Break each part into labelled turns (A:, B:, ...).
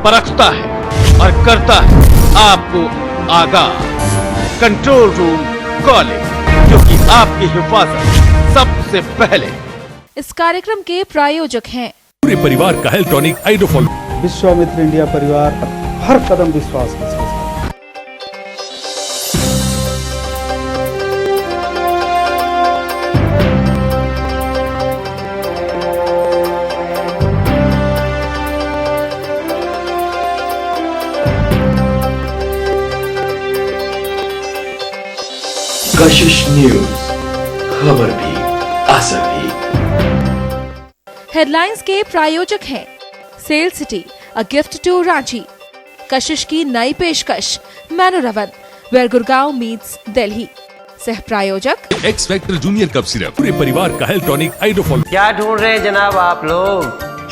A: परखता है और करता है आपको आगाह। कंट्रोल रूम कॉलिंग, क्योंकि आपकी हिफाजत सबसे पहले।
B: इस कार्यक्रम के प्रायोजक हैं
C: पूरे परिवार का हेल्थ टॉनिक हाइड्रोफॉल।
D: विश्वामित्र इंडिया परिवार हर कदम विश्वास के साथ।
E: कशिश न्यूज, खबर भी असर भी।
B: हेडलाइंस के प्रायोजक हैं Sale City, a gift to Ranchi. Kashish की नई पेशकश Manor One, where Gurgaon meets Delhi. सह प्रायोजक
C: X Factor junior cup syrup, पूरे परिवार का हेल्थ टॉनिक हाइड्रोफॉल।
F: क्या ढूंढ रहे हैं जनाब आप लोग?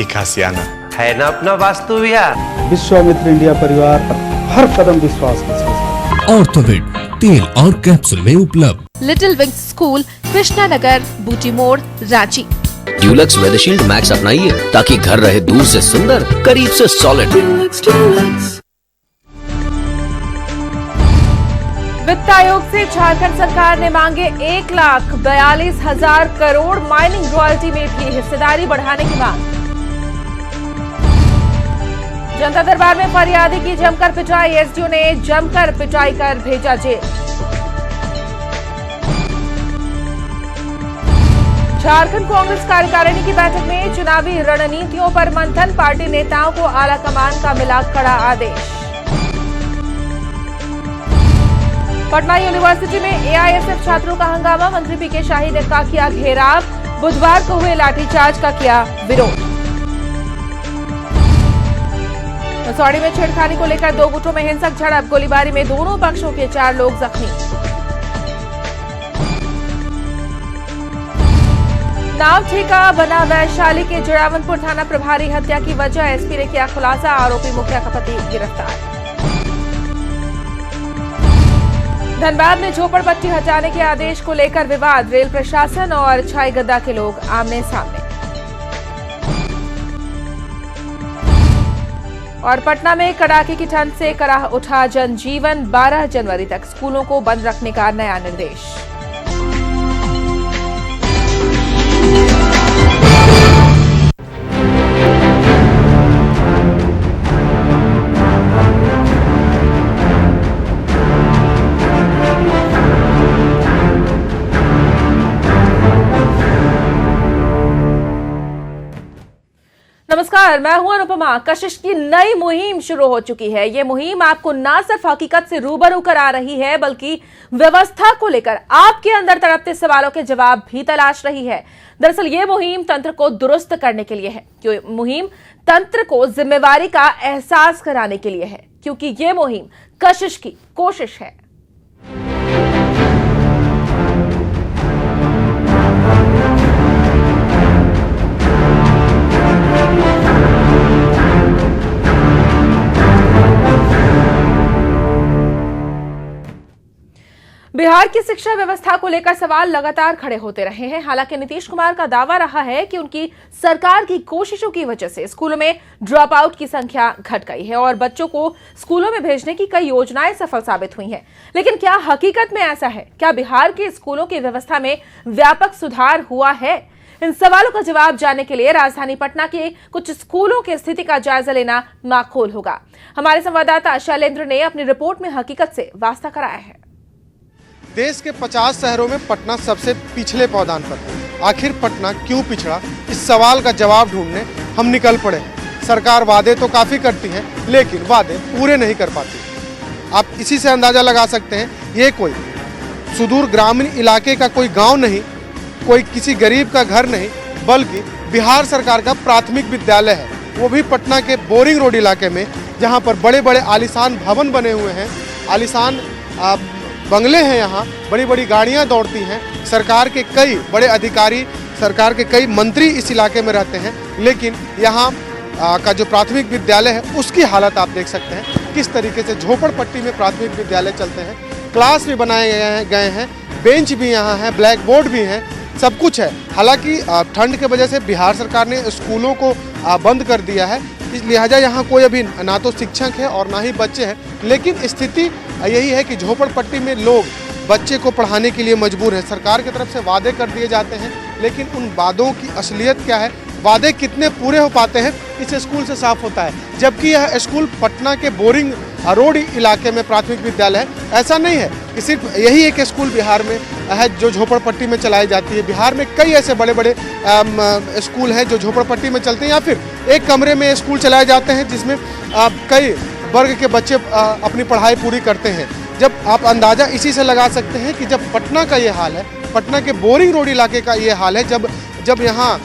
E: एक आसियाना
F: है ना अपना वास्तु विहार।
D: विश्वामित्र इंडिया परिवार हर कदम विश्वास के साथ।
C: ऑर्थोविड तेल और कैप्सूल में उपलब्ध।
B: Little wings school, Krishna Nagar, बूटी मोड़, रांची।
G: ड्यूलक्स वेदरशील्ड मैक्स अपनाइए ताकि घर रहे दूर से सुंदर, करीब से सॉलिड।
B: वित्त आयोग से झारखंड सरकार ने मांगे 1,42,000 करोड़। माइनिंग रॉयल्टी में भी हिस्सेदारी बढ़ाने की मांग। जनता दरबार में फरियादी की जमकर पिटाई, एसडीओ ने जमकर पिटाई कर भेजा जेल। झारखंड कांग्रेस कार्यकारिणी की बैठक में चुनावी रणनीतियों पर मंथन, पार्टी नेताओं को आला कमान का मिला कड़ा आदेश। पटना यूनिवर्सिटी में एआईएसएफ छात्रों का हंगामा, मंत्री पीके शाही ने का किया घेराव, बुधवार को हुए लाठीचार्ज का किया विरोध। मसौढ़ी में छेड़खानी को लेकर दो गुटों में हिंसक झड़प, गोलीबारी में दोनों पक्षों के 4 लोग जख्मी। नाव ठेका बना वैशाली के जड़ावनपुर थाना प्रभारी हत्या की वजह, एसपी ने किया खुलासा, आरोपी मुखिया का पति गिरफ्तार। धनबाद में झोपड़पट्टी हटाने के आदेश को लेकर विवाद, रेल प्रशासन और छाई गद्दा के लोग आमने सामने। और पटना में कड़ाके की ठंड से कराह उठा जनजीवन, 12 जनवरी तक स्कूलों को बंद रखने का नया निर्देश। नमस्कार, मैं हूं अनुपमा। कशिश की नई मुहिम शुरू हो चुकी है। ये मुहिम आपको न सिर्फ हकीकत से रूबरू करा रही है, बल्कि व्यवस्था को लेकर आपके अंदर तड़पते सवालों के जवाब भी तलाश रही है। दरअसल ये मुहिम तंत्र को दुरुस्त करने के लिए है, क्योंकि मुहिम तंत्र को जिम्मेवारी का एहसास कराने के लिए है, क्योंकि ये मुहिम कशिश की कोशिश है। बिहार की शिक्षा व्यवस्था को लेकर सवाल लगातार खड़े होते रहे हैं। हालांकि नीतीश कुमार का दावा रहा है कि उनकी सरकार की कोशिशों की वजह से स्कूलों में ड्रॉप आउट की संख्या घट गई है और बच्चों को स्कूलों में भेजने की कई योजनाएं सफल साबित हुई हैं। लेकिन क्या हकीकत में ऐसा है? क्या बिहार के स्कूलों की व्यवस्था में व्यापक सुधार हुआ है? इन सवालों का जवाब जानने के लिए राजधानी पटना के कुछ स्कूलों की स्थिति का जायजा लेना माकूल होगा। हमारे संवाददाता शैलेंद्र ने अपनी रिपोर्ट में हकीकत से वास्ता कराया है।
H: देश के 50 शहरों में पटना सबसे पिछले पायदान पर है। आखिर पटना क्यों पिछड़ा, इस सवाल का जवाब ढूंढने हम निकल पड़े हैं। सरकार वादे तो काफ़ी करती है, लेकिन वादे पूरे नहीं कर पाती। आप इसी से अंदाज़ा लगा सकते हैं, ये कोई सुदूर ग्रामीण इलाके का कोई गांव नहीं, कोई किसी गरीब का घर नहीं, बल्कि बिहार सरकार का प्राथमिक विद्यालय है। वो भी पटना के बोरिंग रोड इलाके में, जहाँ पर बड़े बड़े आलीशान भवन बने हुए हैं, आलीशान बंगले हैं, यहाँ बड़ी बड़ी गाड़ियाँ दौड़ती हैं। सरकार के कई बड़े अधिकारी, सरकार के कई मंत्री इस इलाके में रहते हैं, लेकिन यहाँ का जो प्राथमिक विद्यालय है उसकी हालत आप देख सकते हैं। किस तरीके से झोपड़पट्टी में प्राथमिक विद्यालय चलते हैं। क्लास भी बनाए गए हैं, बेंच भी यहाँ है, ब्लैक बोर्ड भी हैं, सब कुछ है। हालांकि ठंड के वजह से बिहार सरकार ने स्कूलों को बंद कर दिया है। लिहाजा यहाँ कोई अभी ना तो शिक्षक है और ना ही बच्चे हैं। लेकिन स्थिति यही है कि झोपड़पट्टी में लोग बच्चे को पढ़ाने के लिए मजबूर है। सरकार की तरफ से वादे कर दिए जाते हैं, लेकिन उन वादों की असलियत क्या है, वादे कितने पूरे हो पाते हैं, इस स्कूल से साफ होता है। जबकि यह स्कूल पटना के बोरिंग रोड इलाके में प्राथमिक विद्यालय है। ऐसा नहीं है कि सिर्फ यही एक स्कूल बिहार में है जो झोपड़पट्टी में चलाई जाती है। बिहार में कई ऐसे बड़े बड़े स्कूल हैं जो झोपड़पट्टी में चलते हैं, या फिर एक कमरे में स्कूल चलाए जाते हैं जिसमें कई वर्ग के बच्चे अपनी पढ़ाई पूरी करते हैं। जब आप अंदाज़ा इसी से लगा सकते हैं कि जब पटना का ये हाल है, पटना के बोरिंग रोड इलाके का ये हाल है, जब यहाँ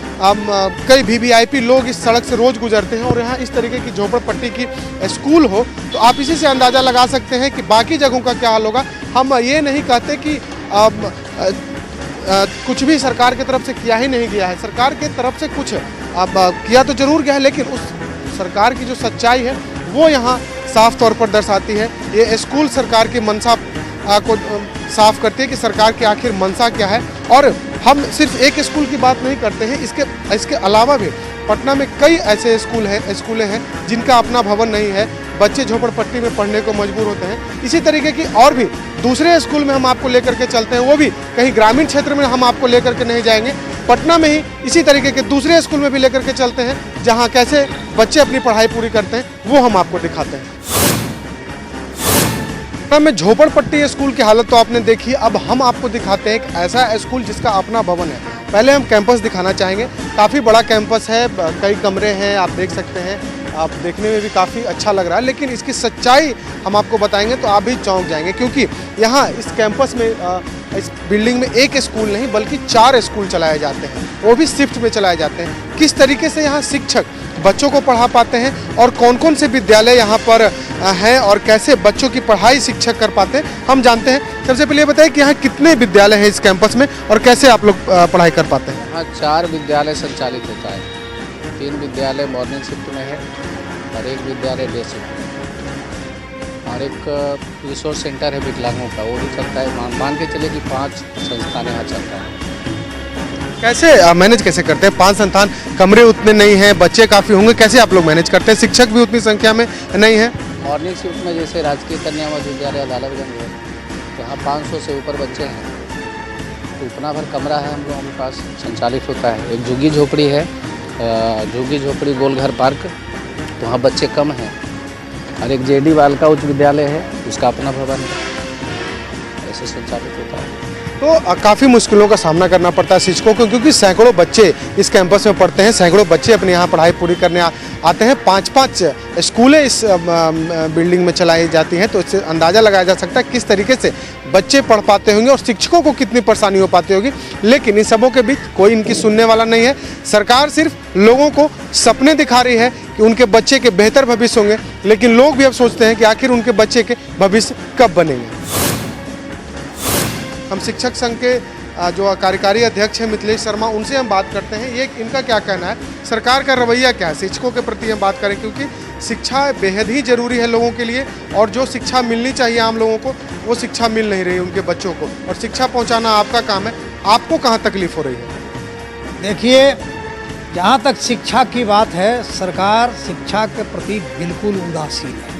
H: कई वीवीआईपी लोग इस सड़क से रोज़ गुजरते हैं और यहाँ इस तरीके की झोपड़पट्टी की स्कूल हो, तो आप इसी से अंदाज़ा लगा सकते हैं कि बाकी जगहों का क्या हाल होगा। हम ये नहीं कहते कि कुछ भी सरकार की तरफ से किया ही नहीं गया है। सरकार की तरफ से कुछ किया तो जरूर गया है, लेकिन उस सरकार की जो सच्चाई है वो यहाँ साफ तौर पर दर्शाती है। ये स्कूल सरकार की मंशा को साफ करती है कि सरकार की आखिर मंशा क्या है। और हम सिर्फ एक स्कूल की बात नहीं करते हैं, इसके अलावा भी पटना में कई ऐसे स्कूलें हैं जिनका अपना भवन नहीं है, बच्चे झोपड़पट्टी में पढ़ने को मजबूर होते हैं। इसी तरीके की और भी दूसरे स्कूल में हम आपको लेकर के चलते हैं, वो भी कहीं ग्रामीण क्षेत्र में हम आपको लेकर के नहीं जाएंगे। पटना में ही इसी तरीके के दूसरे स्कूल में भी लेकर के चलते हैं जहाँ कैसे बच्चे अपनी पढ़ाई पूरी करते हैं, वो हम आपको दिखाते हैं। में झोपड़पट्टी स्कूल की हालत तो आपने देखी, अब हम आपको दिखाते हैं एक ऐसा स्कूल जिसका अपना भवन है। पहले हम कैंपस दिखाना चाहेंगे। काफ़ी बड़ा कैंपस है, कई कमरे हैं, आप देख सकते हैं, आप देखने में भी काफ़ी अच्छा लग रहा है। लेकिन इसकी सच्चाई हम आपको बताएंगे तो आप भी चौंक जाएंगे, क्योंकि यहाँ इस कैंपस में इस बिल्डिंग में एक स्कूल नहीं बल्कि 4 स्कूल चलाए जाते हैं, वो भी शिफ्ट में चलाए जाते हैं। किस तरीके से यहाँ शिक्षक बच्चों को पढ़ा पाते हैं और कौन कौन से विद्यालय यहाँ पर हैं और कैसे बच्चों की पढ़ाई शिक्षक कर पाते हैं, हम जानते हैं। सबसे पहले बताइए कि यहाँ कितने विद्यालय हैं इस कैंपस में और कैसे आप लोग पढ़ाई कर पाते हैं?
I: यहाँ 4 विद्यालय संचालित होता है। 3 विद्यालय मॉर्निंग शिफ्ट में है और 1 विद्यालय डे शिफ्ट में, और एक रिसोर्स सेंटर है विकलांगों का, वो भी चलता है। मान के चले कि 5 संस्थान यहाँ चलता है।
H: कैसे मैनेज कैसे करते हैं? 5 संस्थान, कमरे उतने नहीं हैं, बच्चे काफ़ी होंगे, कैसे आप लोग मैनेज करते हैं? शिक्षक भी उतनी संख्या में नहीं है।
I: मॉर्निंग शिफ्ट में जैसे राजकीय कन्या विद्यालय अदालतगंज है, यहाँ 500 से ऊपर बच्चे हैं, तो उतना भर कमरा है हम लोगों के पास, संचालित होता है। एक झुग्गी झोपड़ी है, झुग्गी झोपड़ी गोलघर पार्क, तो वहाँ बच्चे कम हैं। और एक जेडी बालिका उच्च विद्यालय है, उसका अपना भवन है, ऐसे संचालित होता है।
H: तो काफ़ी मुश्किलों का सामना करना पड़ता है शिक्षकों को, क्योंकि सैकड़ों बच्चे इस कैंपस में पढ़ते हैं, सैकड़ों बच्चे अपने यहाँ पढ़ाई पूरी करने आते हैं। 5-5 स्कूलें इस बिल्डिंग में चलाई जाती हैं, तो इससे अंदाज़ा लगाया जा सकता है किस तरीके से बच्चे पढ़ पाते होंगे और शिक्षकों को कितनी परेशानी हो पाती होगी। लेकिन इन सबों के बीच कोई इनकी सुनने वाला नहीं है। सरकार सिर्फ लोगों को सपने दिखा रही है कि उनके बच्चे के बेहतर भविष्य होंगे, लेकिन लोग भी अब सोचते हैं कि आखिर उनके बच्चे के भविष्य कब बनेंगे। हम शिक्षक संघ के जो कार्यकारी अध्यक्ष हैं मिथिलेश शर्मा, उनसे हम बात करते हैं, ये इनका क्या कहना है, सरकार का रवैया क्या है शिक्षकों के प्रति हम बात करें, क्योंकि शिक्षा बेहद ही जरूरी है लोगों के लिए, और जो शिक्षा मिलनी चाहिए आम लोगों को वो शिक्षा मिल नहीं रही उनके बच्चों को, और शिक्षा पहुंचाना आपका काम है। आपको कहाँ तकलीफ हो रही है?
J: देखिए, जहाँ तक शिक्षा की बात है, सरकार शिक्षा के प्रति बिल्कुल उदासीन है।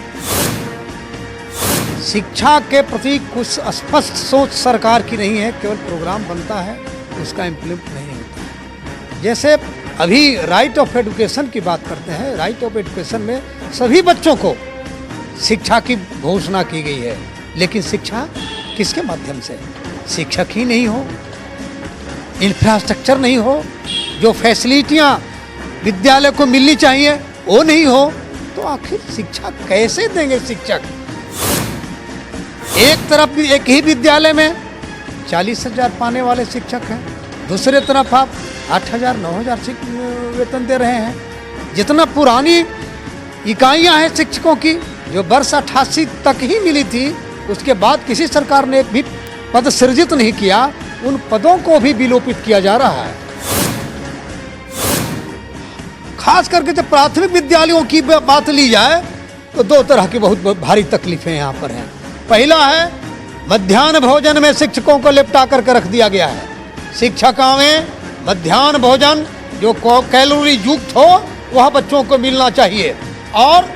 J: शिक्षा के प्रति कुछ स्पष्ट सोच सरकार की नहीं है, केवल प्रोग्राम बनता है, उसका इम्प्लीमेंट नहीं होता है। जैसे अभी राइट ऑफ एजुकेशन की बात करते हैं, राइट ऑफ एजुकेशन में सभी बच्चों को शिक्षा की घोषणा की गई है, लेकिन शिक्षा किसके माध्यम से? शिक्षक ही नहीं हो, इंफ्रास्ट्रक्चर नहीं हो, जो फैसिलिटियाँ विद्यालय को मिलनी चाहिए वो नहीं हो, तो आखिर शिक्षा कैसे देंगे शिक्षक? एक तरफ एक ही विद्यालय में 40,000 पाने वाले शिक्षक हैं, दूसरे तरफ आप 8,000 9,000 वेतन दे रहे हैं। जितना पुरानी इकाइयां हैं शिक्षकों की, जो वर्ष 88 तक ही मिली थी, उसके बाद किसी सरकार ने एक भी पद सृजित नहीं किया, उन पदों को भी विलोपित किया जा रहा है। खास करके जब प्राथमिक विद्यालयों की बात ली जाए तो 2 तरह की बहुत भारी तकलीफें यहाँ पर हैं। पहला है, मध्याह्न भोजन में शिक्षकों को लिपटा करके रख दिया गया है। शिक्षकों में मध्याह्न भोजन जो कैलोरी युक्त हो वह बच्चों को मिलना चाहिए। और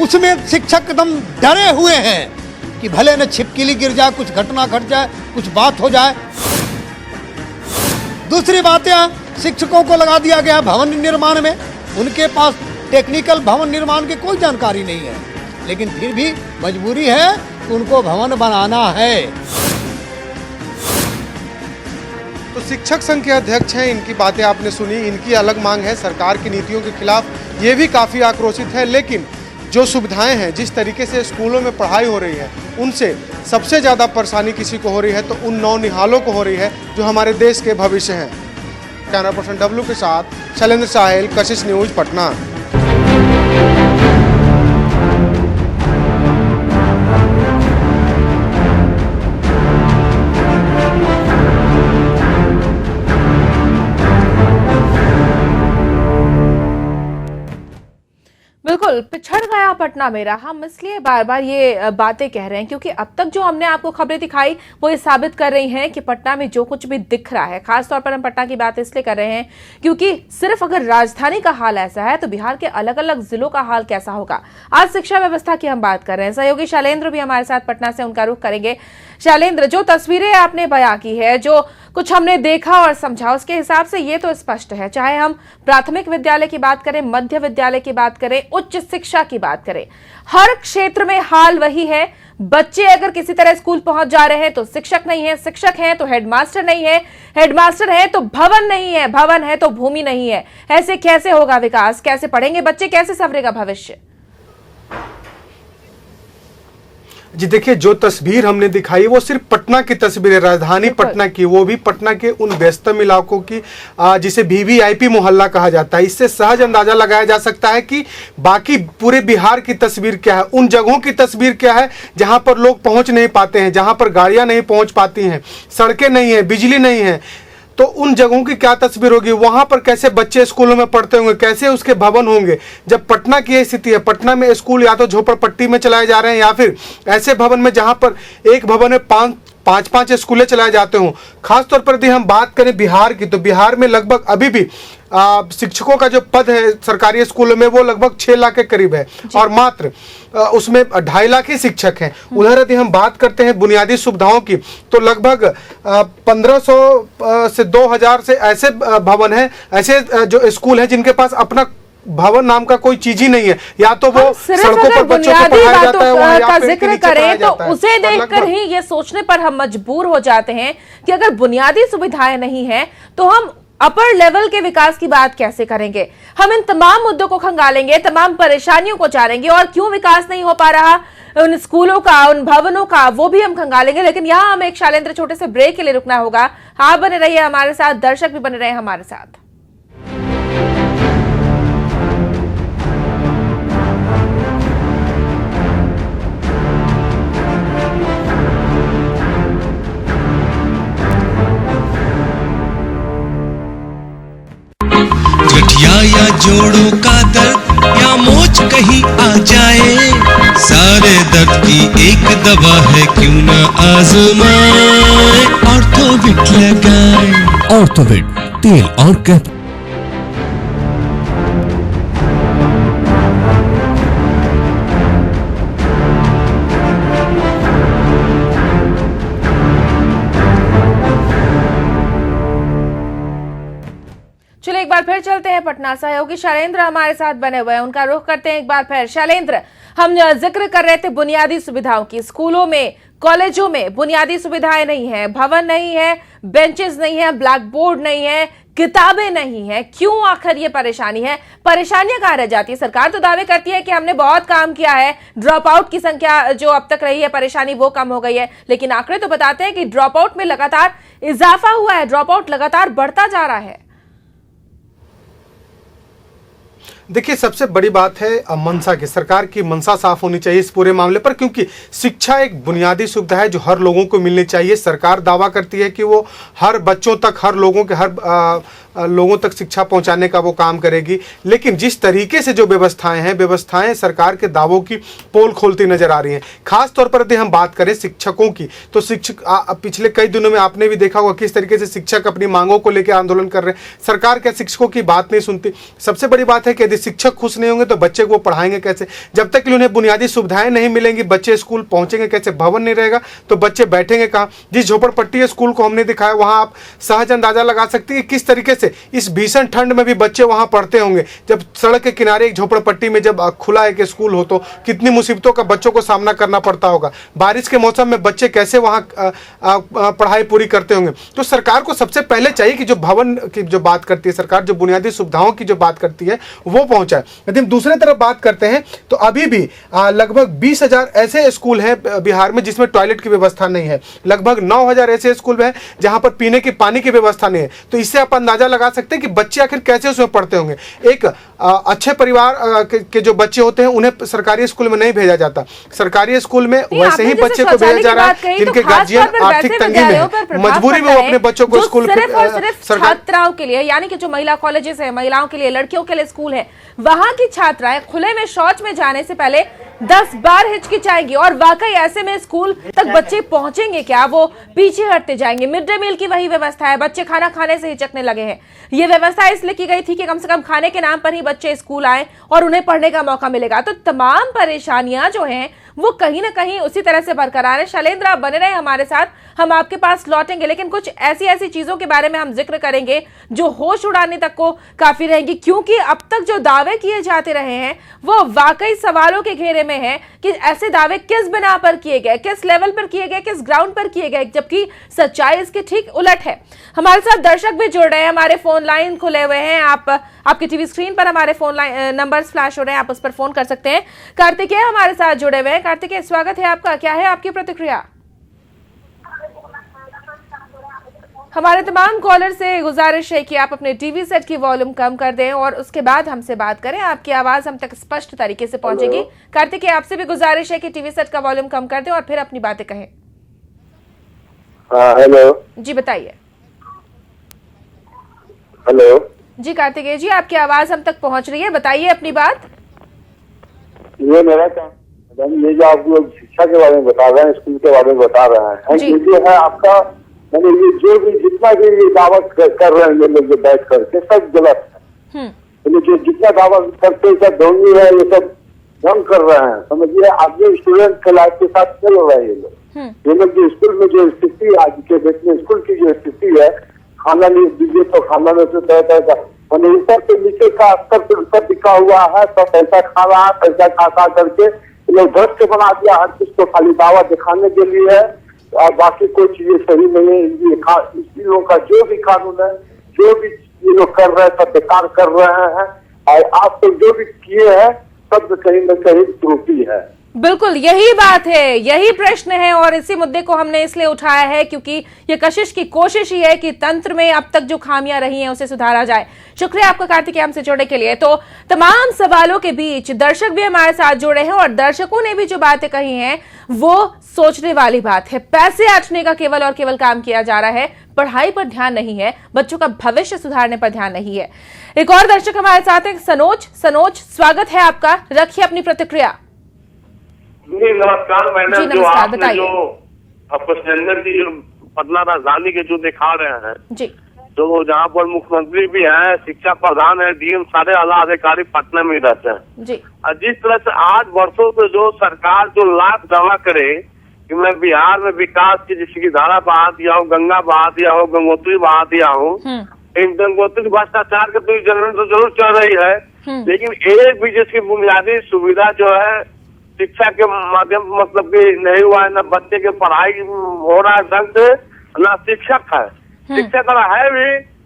J: उसमें शिक्षक एकदम डरे हुए हैं कि भले न छिपकली गिर जाए, कुछ घटना घट जाए, कुछ बात हो जाए। दूसरी बात है, शिक्षकों को लगा दिया गया भवन निर्माण में, उनके पास टेक्निकल भवन निर्माण की कोई जानकारी नहीं है, लेकिन फिर भी मजबूरी है कि उनको भवन बनाना है।
H: तो शिक्षक संघ के अध्यक्ष हैं, इनकी बातें आपने सुनी, इनकी अलग मांग है सरकार की नीतियों के खिलाफ, ये भी काफ़ी आक्रोशित है। लेकिन जो सुविधाएं हैं, जिस तरीके से स्कूलों में पढ़ाई हो रही है, उनसे सबसे ज़्यादा परेशानी किसी को हो रही है तो उन नौनिहालों को हो रही है जो हमारे देश के भविष्य हैं। कैमरा पर्सन डब्लू के साथ शैलेंद्र साहिल, कशिश न्यूज़, पटना।
B: बिल्कुल पिछड़ गया पटना मेरा। हम इसलिए बार बार ये बातें कह रहे हैं क्योंकि अब तक जो हमने आपको खबरें दिखाई वो ये साबित कर रही हैं कि पटना में जो कुछ भी दिख रहा है, खासतौर पर हम पटना की बात इसलिए कर रहे हैं क्योंकि सिर्फ अगर राजधानी का हाल ऐसा है तो बिहार के अलग अलग जिलों का हाल कैसा होगा। आज शिक्षा व्यवस्था की हम बात कर रहे हैं। सहयोगी शैलेंद्र भी हमारे साथ पटना से, उनका रुख करेंगे। शैलेंद्र, जो तस्वीरें आपने बयां की है, जो कुछ हमने देखा और समझा, उसके हिसाब से ये तो स्पष्ट है, चाहे हम प्राथमिक विद्यालय की बात करें, मध्य विद्यालय की बात करें, उच्च शिक्षा की बात करें, हर क्षेत्र में हाल वही है। बच्चे अगर किसी तरह स्कूल पहुंच जा रहे हैं तो शिक्षक नहीं है, शिक्षक हैं तो हेडमास्टर नहीं है, हेडमास्टर है तो भवन नहीं है, भवन है तो भूमि नहीं है। ऐसे कैसे होगा विकास? कैसे पढ़ेंगे बच्चे? कैसे संवरेगा भविष्य?
H: जी देखिए, जो तस्वीर हमने दिखाई वो सिर्फ पटना की तस्वीर है, राजधानी पटना की, वो भी पटना के उन व्यस्तम इलाकों की जिसे वीवीआईपी मोहल्ला कहा जाता है। इससे सहज अंदाजा लगाया जा सकता है कि बाकी पूरे बिहार की तस्वीर क्या है, उन जगहों की तस्वीर क्या है जहां पर लोग पहुंच नहीं पाते हैं, जहां पर गाड़ियां नहीं पहुंच पाती हैं, सड़कें नहीं है, बिजली नहीं है। तो उन जगहों की क्या तस्वीर होगी, वहां पर कैसे बच्चे स्कूलों में पढ़ते होंगे, कैसे उसके भवन होंगे। जब पटना की यह स्थिति है, पटना में स्कूल या तो झोपड़पट्टी में चलाए जा रहे हैं या फिर ऐसे भवन में जहां पर एक भवन में पांच स्कूलें चलाए जाते हों। खासतौर पर यदि हम बात करें बिहार की, तो बिहार में लगभग अभी भी शिक्षकों का जो पद है सरकारी स्कूलों में वो लगभग 6 लाख के करीब है और मात्र उसमें 2.5 लाख ही शिक्षक हैं। उधर यदि हम बात करते हैं बुनियादी सुविधाओं की तो लगभग 1500 से 2000 से ऐसे भवन हैं, ऐसे जो स्कूल हैं जिनके पास अपना भवन नाम का कोई चीज ही नहीं है। या तो वो सड़कों पर बच्चों को पढ़ाया जाता है वहाँ,
B: का जिक्र करें तो उसे देखकर ही ये सोचने पर हम मजबूर हो जाते हैं कि अगर बुनियादी सुविधाएं नहीं है तो हम अपर लेवल के विकास की बात कैसे करेंगे। हम इन तमाम मुद्दों को खंगालेंगे, तमाम परेशानियों को जानेंगे और क्यों विकास नहीं हो पा रहा उन स्कूलों का, उन भवनों का, वो भी हम खंगालेंगे। लेकिन यहाँ हमें एक शैलेंद्र छोटे से ब्रेक के लिए रुकना होगा। आप बने रहिए हमारे साथ, दर्शक भी बने रहे हमारे साथ।
K: या जोड़ों का दर्द या मोच कहीं आ जाए, सारे दर्द की एक दवा है, क्यों ना आजमाए ऑर्थोविट लगाए।
C: ऑर्थोविट तेल और कैप।
B: चलिए एक बार फिर चलते हैं पटना। सहयोगी शैलेंद्र हमारे साथ बने हुए हैं, उनका रुख करते हैं एक बार फिर। शैलेंद्र, हम जिक्र कर रहे थे बुनियादी सुविधाओं की। स्कूलों में, कॉलेजों में बुनियादी सुविधाएं नहीं है, भवन नहीं है, बेंचेस नहीं है, ब्लैक बोर्ड नहीं है, किताबें नहीं है। क्यों आखिर ये परेशानी है? परेशानियां कहाँ रह जाती है? सरकार तो दावे करती है कि हमने बहुत काम किया है, ड्रॉप आउट की संख्या जो अब तक रही है परेशानी वो कम हो गई है, लेकिन आंकड़े तो बताते हैं कि ड्रॉप आउट में लगातार इजाफा हुआ है, ड्रॉप आउट लगातार बढ़ता जा रहा है।
H: देखिए, सबसे बड़ी बात है मंशा की, सरकार की मंशा साफ होनी चाहिए इस पूरे मामले पर, क्योंकि शिक्षा एक बुनियादी सुविधा है जो हर लोगों को मिलनी चाहिए। सरकार दावा करती है कि वो हर बच्चों तक, हर लोगों के, हर लोगों तक शिक्षा पहुंचाने का वो काम करेगी। लेकिन जिस तरीके से जो व्यवस्थाएं हैं, व्यवस्थाएं सरकार के दावों की पोल खोलती नजर आ रही हैं। खास तौर पर यदि हम बात करें शिक्षकों की, तो शिक्षक पिछले कई दिनों में आपने भी देखा होगा किस तरीके से शिक्षक अपनी मांगों को लेकर आंदोलन कर रहे हैं। सरकार क्या शिक्षकों की बात नहीं सुनती? सबसे बड़ी बात है कि यदि शिक्षक खुश नहीं होंगे तो बच्चे को पढ़ाएंगे कैसे? जब तक कि उन्हें बुनियादी सुविधाएं नहीं मिलेंगी, बच्चे स्कूल पहुंचेंगे कैसे? भवन नहीं रहेगा तो बच्चे बैठेंगे कहाँ? जिस झोपड़पट्टी स्कूल को हमने दिखाया, वहां आप सहज अंदाजा लगा सकते हैं किस तरीके से इस भीषण ठंड में भी बच्चे वहां पढ़ते होंगे। जब सड़क के किनारे एक झोपड़पट्टी में जब खुला एक स्कूल हो तो कितनी मुसीबतों का बच्चों को सामना करना पड़ता होगा। बारिश के मौसम में बच्चे कैसे वहां पढ़ाई पूरी करते होंगे। तो सरकार को सबसे पहले चाहिए कि जो भवन की जो बात करती है सरकार, जो बुनियादी सुविधाओं की जो बात करती है वो पहुंचाए। यदि हम दूसरे तरफ बात करते हैं तो अभी भी लगभग 20,000 ऐसे स्कूल हैं बिहार में जिसमें टॉयलेट की व्यवस्था नहीं है। लगभग 9,000 ऐसे स्कूल हैं जहां पर पीने के पानी की व्यवस्था नहीं है। तो इससे आप अंदाजा लगा सकते हैं कि बच्चे आखिर कैसे उसमें पढ़ते होंगे। एक अच्छे परिवार के जो बच्चे होते हैं उन्हें सरकारी स्कूल में नहीं भेजा जाता। सरकारी स्कूल में वैसे ही बच्चे को भेजा जा रहा है जिनके गार्जियन आर्थिक तंगी में है, मजबूरी में वो अपने बच्चों को स्कूल
B: छात्राओं के लिए, यानी कि जो महिला कॉलेजेस है, महिलाओं के लिए, लड़कियों के लिए स्कूल है, वहां की छात्राएं खुले में शौच में जाने से पहले 10 बार हिचकिचाएंगी। और वाकई ऐसे में स्कूल तक बच्चे पहुंचेंगे क्या? वो पीछे हटते जाएंगे। मिड डे मील की वही व्यवस्था है, बच्चे खाना खाने से हिचकने लगे हैं। ये व्यवस्था इसलिए की गई थी कि कम से कम खाने के नाम पर ही बच्चे स्कूल आए और उन्हें पढ़ने का मौका मिलेगा। तो तमाम परेशानियां जो हैं वो कहीं ना कहीं उसी तरह से बरकरार है। शैलेंद्र, आप बने रहे हमारे साथ, हम आपके पास लौटेंगे, लेकिन कुछ ऐसी चीजों के बारे में हम जिक्र करेंगे जो होश उड़ाने तक को काफी रहेंगी, क्योंकि अब तक जो दावे किए जाते रहे हैं वो वाकई सवालों के घेरे में है कि ऐसे दावे किस बिना पर किए गए, किस लेवल पर किए गए, किस ग्राउंड पर किए गए, जबकि सच्चाई इसके ठीक उलट है। हमारे साथ दर्शक भी जुड़ रहे हैं, हमारे फोन लाइन खुले हुए हैं। आपकी टीवी स्क्रीन पर हमारे फोन लाइन नंबर्स फ्लैश हो रहे हैं, आप उस पर फोन कर सकते हैं। कार्तिकेय हमारे साथ जुड़े हुए हैं। कार्तिकेय, स्वागत है आपका, क्या है आपकी प्रतिक्रिया? हमारे तमाम कॉलर से गुजारिश है कि आप अपने टीवी सेट की वॉल्यूम कम कर दें और उसके बाद हमसे बात करें, आपकी आवाज हम तक स्पष्ट तरीके से पहुंचेगी। कार्तिकेय, आपसे भी गुजारिश है कि टीवी सेट का वॉल्यूम कम कर दें और फिर अपनी बातें कहें।
L: हेलो जी,
B: बताइए।
L: हेलो
B: जी कार्तिकेय जी, आपकी आवाज हम तक पहुंच रही है, बताइए अपनी बात।
L: ये मेरा मैडम, ये जो आप लोग शिक्षा के बारे में बता रहे हैं, स्कूल के बारे में बता रहे हैं, ये जो है आपका, मैंने ये जो भी जितना भी ये दावा कर रहे हैं ये लोग बैठ करके, सब गलत है। जो जितना दावा करते हैं सब ढोंगी है, ये सब भंग कर रहे हैं, समझिए। आगे स्टूडेंट के लाइफ के साथ चल रहे हैं ये लोग। जो स्कूल में जो स्थिति आज के डेट में स्कूल की जो स्थिति है, खाना नहीं दीजिए तो खाना में से तरह का मैंने ऊपर से नीचे का स्तर से ऊपर दिखा हुआ है। सब पैसा खा रहा है, पैसा खा करके लोग भ्रष्ट बना दिया हर चीज को, खाली दावा दिखाने के लिए है और बाकी कोई चीजें सही नहीं है। इन लोगों का जो भी कानून है, जो भी ये लोग कर रहे हैं सब बेकार कर रहे हैं और आज तक जो भी किए हैं सब कहीं न कहीं त्रुटि है।
B: बिल्कुल यही बात है, यही प्रश्न है और इसी मुद्दे को हमने इसलिए उठाया है क्योंकि ये कशिश की कोशिश ही है कि तंत्र में अब तक जो खामियां रही हैं उसे सुधारा जाए। शुक्रिया आपका कार्तिकेय हमसे जुड़ने के लिए। तो तमाम सवालों के बीच दर्शक भी हमारे साथ जुड़े हैं और दर्शकों ने भी जो बातें कही हैं वो सोचने वाली बात है। पैसे ऐंठने का केवल और केवल काम किया जा रहा है, पढ़ाई पर ध्यान नहीं है, बच्चों का भविष्य सुधारने पर ध्यान नहीं है। एक और दर्शक हमारे साथ है, सनोज, स्वागत है आपका, रखिए अपनी प्रतिक्रिया।
M: जी नमस्कार मैडम, जो आपने जो अफसर की जो पटना राजधानी के जो दिखा रहे हैं
B: जी,
M: तो जहाँ पर मुख्यमंत्री भी है, शिक्षा प्रधान है, डीएम, सारे आला अधिकारी पटना में रहते हैं
B: जी।
M: और जिस तरह से आज वर्षों से जो सरकार जो लाख दावा करे कि मैं बिहार में विकास की जैसे की धारा बहा दिया हूँ, गंगा बहा दिया हूँ, गंगोत्री बहा दिया हूँ, इन गंगोत्री भ्रष्टाचार की तो जरूर चल रही है, लेकिन एक भी जिसकी बुनियादी सुविधा जो है शिक्षा के माध्यम मतलब कि नहीं हुआ है, न बच्चे के पढ़ाई हो रहा है ढंग से, न शिक्षक है। शिक्षक अगर है भी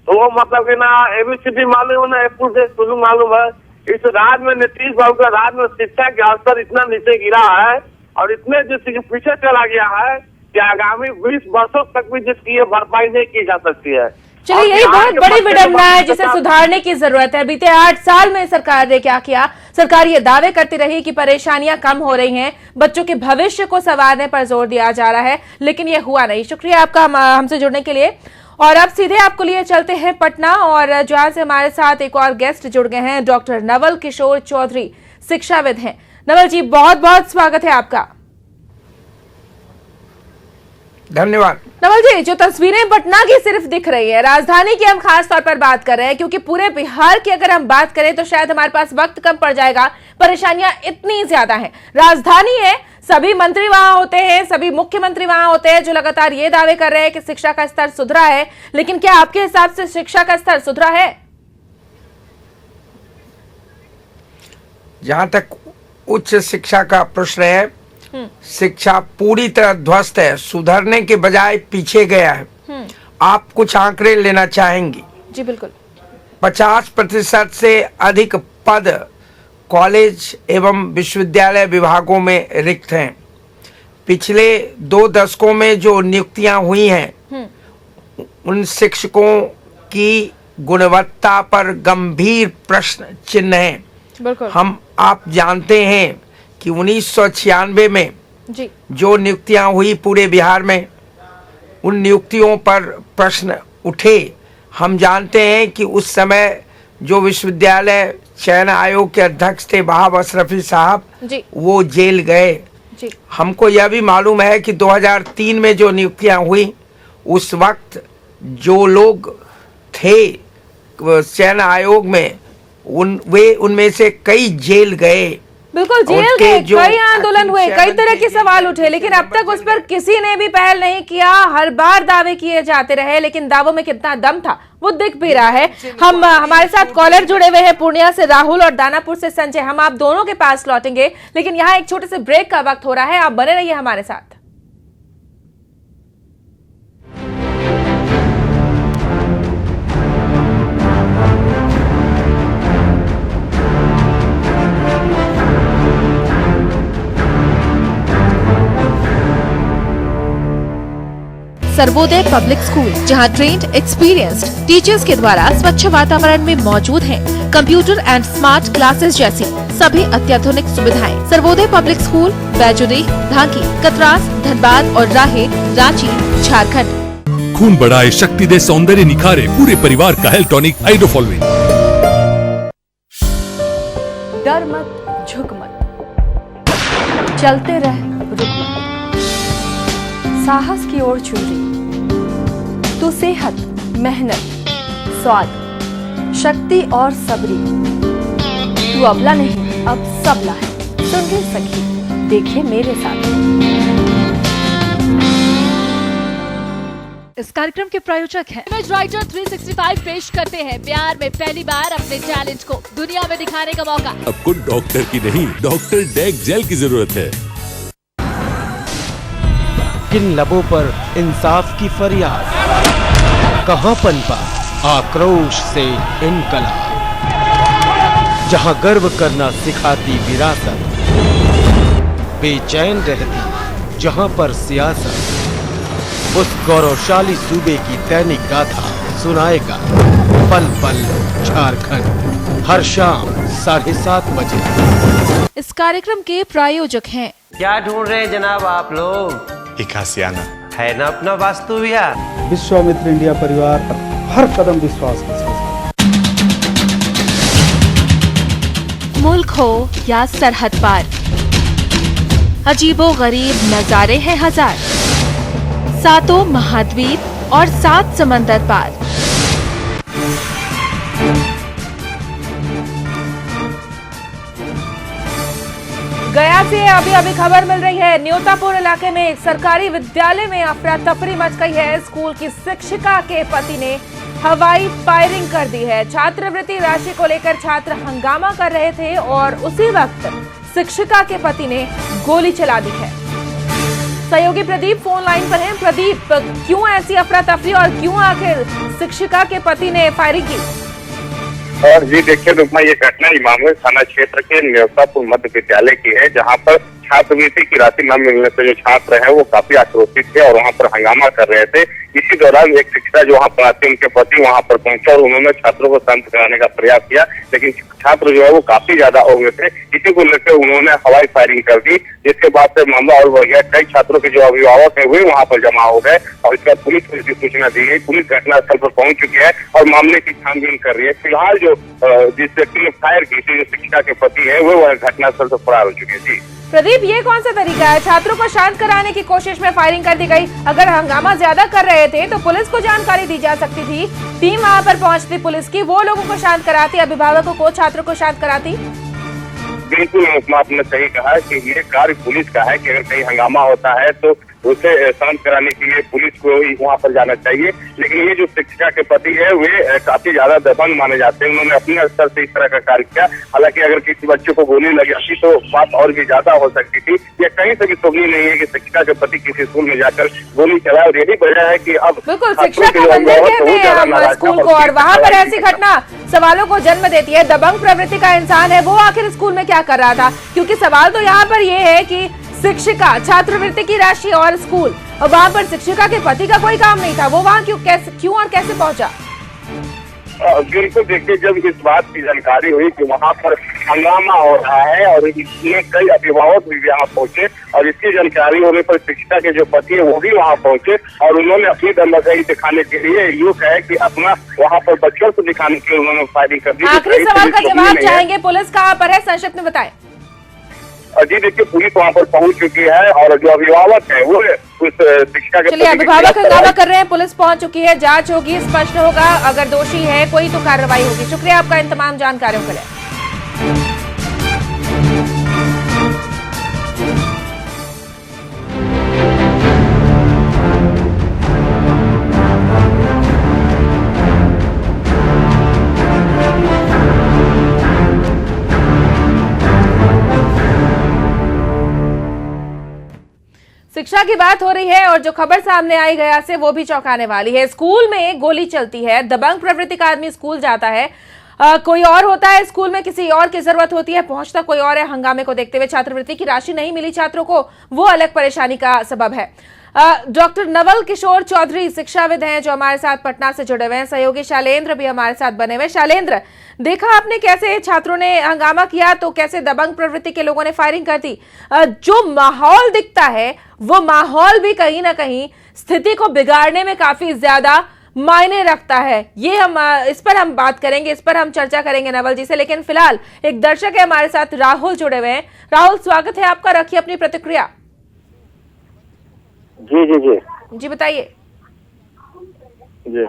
M: तो वो मतलब कि ना एबीसीडी मालूम है, ना से शुरू मालूम है। इस राज्य में नीतीश बाबू का राज्य में शिक्षा का स्तर इतना नीचे गिरा है और इतने जिसके पीछे चला गया है कि आगामी 20 वर्षों तक भी जिसकी भरपाई नहीं की जा सकती है।
B: चलिए यही बहुत बड़ी विडंबना है जिसे सुधारने की जरूरत है। बीते 8 साल में सरकार ने क्या किया? सरकार ये दावे करती रही कि परेशानियां कम हो रही हैं, बच्चों के भविष्य को संवारने पर जोर दिया जा रहा है, लेकिन ये हुआ नहीं। शुक्रिया आपका हमसे जुड़ने के लिए। और अब सीधे आपको लिए चलते हैं पटना, और जहां से हमारे साथ एक और गेस्ट जुड़ गए हैं। डॉक्टर नवल किशोर चौधरी शिक्षाविद हैं। नवल जी, बहुत बहुत स्वागत है आपका।
N: धन्यवाद।
B: नवल जी, जो तस्वीरें पटना की सिर्फ दिख रही है, राजधानी की हम खास तौर पर बात कर रहे हैं, क्योंकि पूरे बिहार की अगर हम बात करें तो शायद हमारे पास वक्त कम पड़ जाएगा। परेशानियां इतनी ज्यादा हैं। राजधानी है, सभी मंत्री वहां होते हैं, सभी मुख्यमंत्री वहां होते हैं जो लगातार ये दावे कर रहे हैं कि शिक्षा का स्तर सुधरा है, लेकिन क्या आपके हिसाब से शिक्षा का स्तर सुधरा है?
N: जहां तक उच्च शिक्षा का प्रश्न है, शिक्षा पूरी तरह ध्वस्त है, सुधरने के बजाय पीछे गया है। आप कुछ आंकड़े लेना चाहेंगी?
B: जी बिल्कुल।
N: 50% से अधिक पद कॉलेज एवं विश्वविद्यालय विभागों में रिक्त हैं। पिछले 2 दशकों में जो नियुक्तियां हुई हैं, उन शिक्षकों की गुणवत्ता पर गंभीर प्रश्न चिन्ह हैं।
B: बिल्कुल।
N: आप जानते हैं कि 1996 में
B: जी
N: जो नियुक्तियां हुई पूरे बिहार में, उन नियुक्तियों पर प्रश्न उठे। हम जानते हैं कि उस समय जो विश्वविद्यालय चयन आयोग के अध्यक्ष थे वहाब अशरफी साहब, वो जेल गए। हमको यह भी मालूम है कि 2003 में जो नियुक्तियां हुई, उस वक्त जो लोग थे चयन आयोग में, उनमें से कई जेल गए।
B: बिल्कुल, जेल गए, कई आंदोलन हुए, कई तरह के सवाल उठे, लेकिन अब तक उस पर किसी ने भी पहल नहीं किया। हर बार दावे किए जाते रहे, लेकिन दावों में कितना दम था वो दिख भी रहा है। हमारे साथ कॉलर जुड़े हुए हैं, पूर्णिया से राहुल और दानापुर से संजय। हम आप दोनों के पास लौटेंगे, लेकिन यहाँ एक छोटे से ब्रेक का वक्त हो रहा है। आप बने रहिए हमारे साथ। सर्वोदय पब्लिक स्कूल, जहां ट्रेन्ड एक्सपीरियंस्ड टीचर्स के द्वारा स्वच्छ वातावरण में मौजूद हैं कंप्यूटर एंड स्मार्ट क्लासेस जैसी सभी अत्याधुनिक सुविधाएं। सर्वोदय पब्लिक स्कूल, बैजुरी, धांकी, कतरास, धनबाद और राहे, रांची, झारखंड।
C: खून बढ़ाए, शक्ति दे, सौंदर्य निखारे, पूरे परिवार का हेल्थ टॉनिक हाइड्रोफॉलविन।
B: डर मत, झुक मत, चलते रह, रुक मत, साहस की ओर चल रही तो सेहत, मेहनत, स्वाद, शक्ति और सबरी, तू अबला नहीं अब सबला है। सुनिए सखी, देखिए मेरे साथ।
O: इस कार्यक्रम के प्रायोजक हैं इमेज राइटर 365 पेश करते हैं बिहार में पहली बार अपने टैलेंट को दुनिया में दिखाने का मौका।
C: आपको डॉक्टर की नहीं, डॉक्टर डेक जेल की जरूरत है।
A: किन लबों पर इंसाफ की फरियाद, कहां पनपा आक्रोश से इनकलाब, जहां गर्व करना सिखाती विरासत, बेचैन रहती जहां पर सियासत, उस गौरवशाली सूबे की दैनिक गाथा सुनाएगा पल पल झारखंड, हर शाम 7:30 बजे।
B: इस कार्यक्रम के प्रायोजक हैं।
F: क्या ढूंढ रहे हैं जनाब आप लोग?
P: एक आसियाना
F: है ना अपना वास्तु विहार।
D: विश्वामित्र इंडिया परिवार हर कदम विश्वास के साथ।
B: मुल्क हो या सरहद पार, अजीबो गरीब नजारे हैं हजार, सातों महाद्वीप और 7 समंदर पार। गया से अभी खबर मिल रही है, न्योतापुर इलाके में एक सरकारी विद्यालय में अफरा तफरी मच गई है। स्कूल की शिक्षिका के पति ने हवाई फायरिंग कर दी है। छात्रवृत्ति राशि को लेकर छात्र हंगामा कर रहे थे और उसी वक्त शिक्षिका के पति ने गोली चला दी है। सहयोगी प्रदीप फोन लाइन पर हैं। प्रदीप, क्यों ऐसी अफरा तफरी और क्यों आखिर शिक्षिका के पति ने फायरिंग की?
L: और जी देखिए रुकमा, ये घटना इमामगंज थाना क्षेत्र के न्योतापुर मध्य विद्यालय की है, जहां पर छात्रवृत्ति की राशि न मिलने से जो छात्र है वो काफी आक्रोशित थे और वहाँ पर हंगामा कर रहे थे। इसी दौरान एक शिक्षिका जो वहाँ पढ़ाती उनके पति वहाँ पर पहुंचे और उन्होंने छात्रों को शांत कराने का प्रयास किया, लेकिन छात्र जो है वो काफी ज्यादा हो गए थे। इसी को लेकर उन्होंने हवाई फायरिंग कर दी, जिसके बाद से मामला और बढ़ गया। कई छात्रों के जो अभिभावक है वे वहाँ पर जमा हो गए और इसका पुलिस को इसकी सूचना दी गई। पुलिस घटनास्थल पर पहुंच चुकी है और मामले की छानबीन कर रही है। फिलहाल जो जिस व्यक्ति ने फायर की थी, जो शिक्षिका के पति है, वो घटनास्थल से फरार हो चुके हैं। जी
B: प्रदीप, ये कौन सा तरीका है? छात्रों को शांत कराने की कोशिश में फायरिंग कर दी गई। अगर हंगामा ज्यादा कर रहे थे तो पुलिस को जानकारी दी जा सकती थी, टीम वहां पर पहुंचती पुलिस की, वो लोगों को शांत कराती, अभिभावकों को, छात्रों को शांत कराती।
L: बिल्कुल आपने सही कहा कि ये कार्य पुलिस का है कि अगर कहीं हंगामा होता है तो उसे शांत कराने के लिए पुलिस को ही वहाँ पर जाना चाहिए। लेकिन ये जो शिक्षिका के पति है वे काफी ज्यादा दबंग माने जाते हैं। उन्होंने अपने स्तर से इस तरह का कार्य किया। हालांकि अगर किसी बच्चे को गोली लगी थी तो बात और भी ज्यादा हो सकती थी। ये कहीं से भी सुननी नहीं है कि शिक्षिका के पति किसी स्कूल में जाकर गोली चलाए और यही वजह है कि अब
B: बिल्कुल शिक्षा का मंदिर कहते हैं हम स्कूल को, और वहाँ पर ऐसी घटना सवालों को जन्म देती है। दबंग प्रवृत्ति का इंसान है वो आखिर स्कूल में क्या कर रहा था? क्योंकि सवाल तो यहाँ पर ये है कि शिक्षिका, छात्रवृत्ति की राशि और स्कूल, और वहाँ पर शिक्षिका के पति का कोई काम नहीं था, वो वहाँ क्यों और कैसे पहुँचा?
L: बिल्कुल देखिए, जब इस बात की जानकारी हुई कि वहाँ पर हंगामा हो रहा है और इसमें कई अभिभावक भी यहाँ पहुंचे और इसकी जानकारी होने पर शिक्षिका के जो पति है वो भी वहाँ पहुंचे और उन्होंने अपनी दमदारी दिखाने के लिए युग है कि अपना वहाँ पर बच्चों को दिखाने के लिए उन्होंने फायरिंग कर दी।
B: आखिरी सवाल का जवाब चाहेंगे, पुलिस कहाँ पर है, संक्षिप्त में बताएं।
L: जी देखिए, पुलिस वहाँ पर पहुंच चुकी है और जो अभिभावक है वो उस शिक्षिका के
B: चलिए, अभिभावक हंगामा कर रहे हैं, पुलिस पहुंच चुकी है, जांच होगी, स्पष्ट होगा, अगर दोषी है कोई तो कार्रवाई होगी। शुक्रिया आपका इन तमाम जानकारियों के लिए। शिक्षा की बात हो रही है और जो खबर सामने आई गया से वो भी चौंकाने वाली है। स्कूल में गोली चलती है, दबंग प्रवृत्ति का आदमी स्कूल जाता है, कोई और होता है स्कूल में, किसी और की जरूरत होती है, पहुंचता कोई और है। हंगामे को देखते हुए छात्रवृत्ति की राशि नहीं मिली छात्रों को, वो अलग परेशानी का सबब है। डॉक्टर नवल किशोर चौधरी शिक्षाविद हैं जो हमारे साथ पटना से जुड़े हुए हैं। सहयोगी शैलेंद्र भी हमारे साथ बने हुए। शैलेंद्र, देखा आपने कैसे छात्रों ने हंगामा किया तो कैसे दबंग प्रवृत्ति के लोगों ने फायरिंग कर दी। जो माहौल दिखता है वो माहौल भी कहीं ना कहीं स्थिति को बिगाड़ने में काफी ज्यादा मायने रखता है। ये हम इस पर हम बात करेंगे, इस पर हम चर्चा करेंगे नवल जी से, लेकिन फिलहाल एक दर्शक है हमारे साथ, राहुल जुड़े हुए हैं। राहुल, स्वागत है आपका, रखिए अपनी प्रतिक्रिया।
L: जी जी जी
B: जी बताइए।
L: जी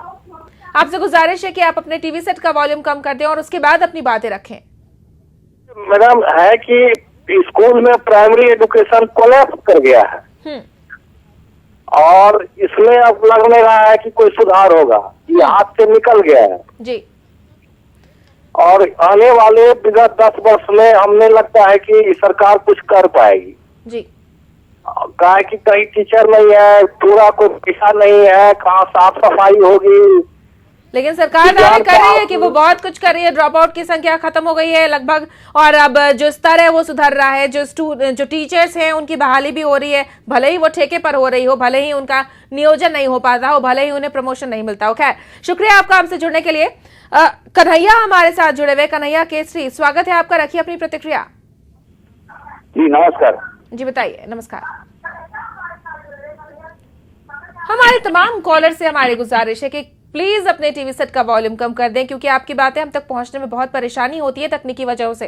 B: आपसे गुजारिश है कि आप अपने टीवी सेट का वॉल्यूम कम कर दें और उसके बाद अपनी बातें रखें।
L: मैडम, है कि स्कूल में प्राइमरी एजुकेशन कोलैप्स कर गया है और इसमें अब लग नहीं रहा है कि कोई सुधार होगा, ये हाथ से निकल गया है
B: जी।
L: और आने वाले विगत 10 वर्ष में हमें लगता है कि सरकार कुछ कर पाएगी
B: जी।
L: कहा कि कहीं टीचर नहीं है, पूरा कोई पैसा नहीं है, कहाँ साफ सफाई होगी।
B: लेकिन सरकार दावे कर रही है कि वो बहुत कुछ कर रही है, ड्रॉप आउट की संख्या खत्म हो गई है लगभग, और अब जो स्तर है वो सुधर रहा है, जो टीचर्स हैं उनकी बहाली भी हो रही है, भले ही वो ठेके पर हो रही हो, भले ही उनका नियोजन नहीं हो पाता हो, भले ही उन्हें प्रमोशन नहीं मिलता हो। खैर, शुक्रिया आपका हमसे जुड़ने के लिए। कन्हैया हमारे साथ जुड़े हुए। कन्हैया केसरी, स्वागत है आपका, रखिए अपनी प्रतिक्रिया।
L: जी नमस्कार।
B: जी बताइए। नमस्कार। हमारे तमाम कॉलर से हमारी गुजारिश है कि प्लीज अपने टीवी सेट का वॉल्यूम कम कर दें क्योंकि आपकी बातें हम तक पहुंचने में बहुत परेशानी होती है तकनीकी वजहों से।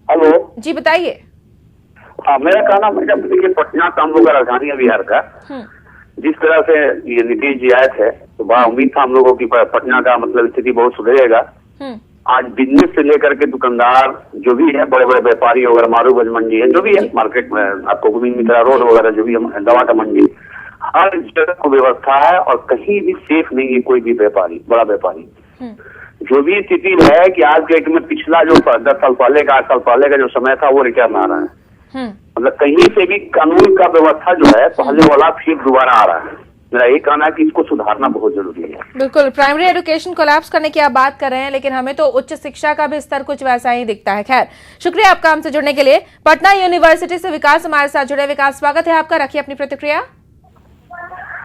L: हेलो जी
B: बताइए।
L: हाँ, मेरा कहना मतलब देखिए, पटना का हम लोग का राजधानी है बिहार का, जिस तरह से ये नीतीश जी आए थे तो बड़ा उम्मीद था हम लोगों की पटना का मतलब स्थिति बहुत सुधरेगा। आज बिजनेस से लेकर के दुकानदार जो भी है, बड़े बड़े व्यापारी वगैरह, मारूगंज मंडी है, जो भी है मार्केट में आपको गोविंद मित्रा रोड वगैरह जो भी है, दवा का मंडी, हर जगह को व्यवस्था है और कहीं भी सेफ नहीं है कोई भी व्यापारी, बड़ा व्यापारी। जो भी स्थिति है कि आज के डेट में पिछला जो 10 साल पहले का 8 साल पहले का जो समय था वो रिटर्न आ रहा है। मतलब कहीं से भी कानून का व्यवस्था जो है पहले वाला फिर दोबारा आ रहा है।
P: मेरा ये कहना है कि इसको सुधारना बहुत जरूरी है।
B: बिल्कुल, प्राइमरी एजुकेशन कोलैप्स करने की आप बात कर रहे हैं, लेकिन हमें तो उच्च शिक्षा का भी स्तर कुछ वैसा ही दिखता है। खैर, शुक्रिया आपका हमसे जुड़ने के लिए। पटना यूनिवर्सिटी से विकास हमारे साथ जुड़े। विकास, स्वागत है आपका, रखिए अपनी प्रतिक्रिया।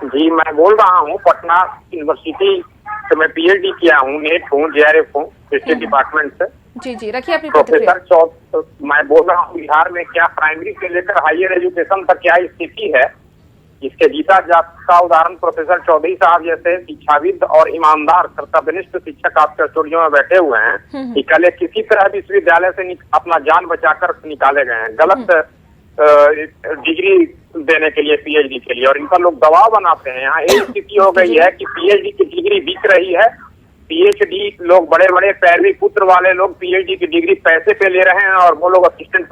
Q: जी, मैं बोल रहा हूँ पटना यूनिवर्सिटी से, मैं पीएचडी किया हूँ, नेट हूँ, जेआरएफ हूँ, हिस्ट्री डिपार्टमेंट से।
B: जी, रखिए अपनी प्रतिक्रिया।
Q: प्रोफेसर मैं बोल रहा हूँ बिहार में क्या प्राइमरी से लेकर हायर एजुकेशन तक क्या स्थिति है, इसके जीता जागता उदाहरण प्रोफेसर चौधरी साहब जैसे शिक्षाविद और ईमानदार कर्तव्यनिष्ठ शिक्षक आपके स्टूडियो में बैठे हुए हैं कि कल किसी तरह विश्वविद्यालय से अपना जान बचाकर निकाले गए हैं गलत डिग्री देने के लिए, पीएचडी के लिए, और इन पर लोग दबाव बनाते हैं। यहाँ एक स्थिति हो गई है कि पीएचडी की डिग्री बिक रही है। पीएचडी लोग, बड़े बड़े पैरवी पुत्र वाले लोग पीएचडी की डिग्री पैसे पे ले रहे हैं और वो लोग असिस्टेंट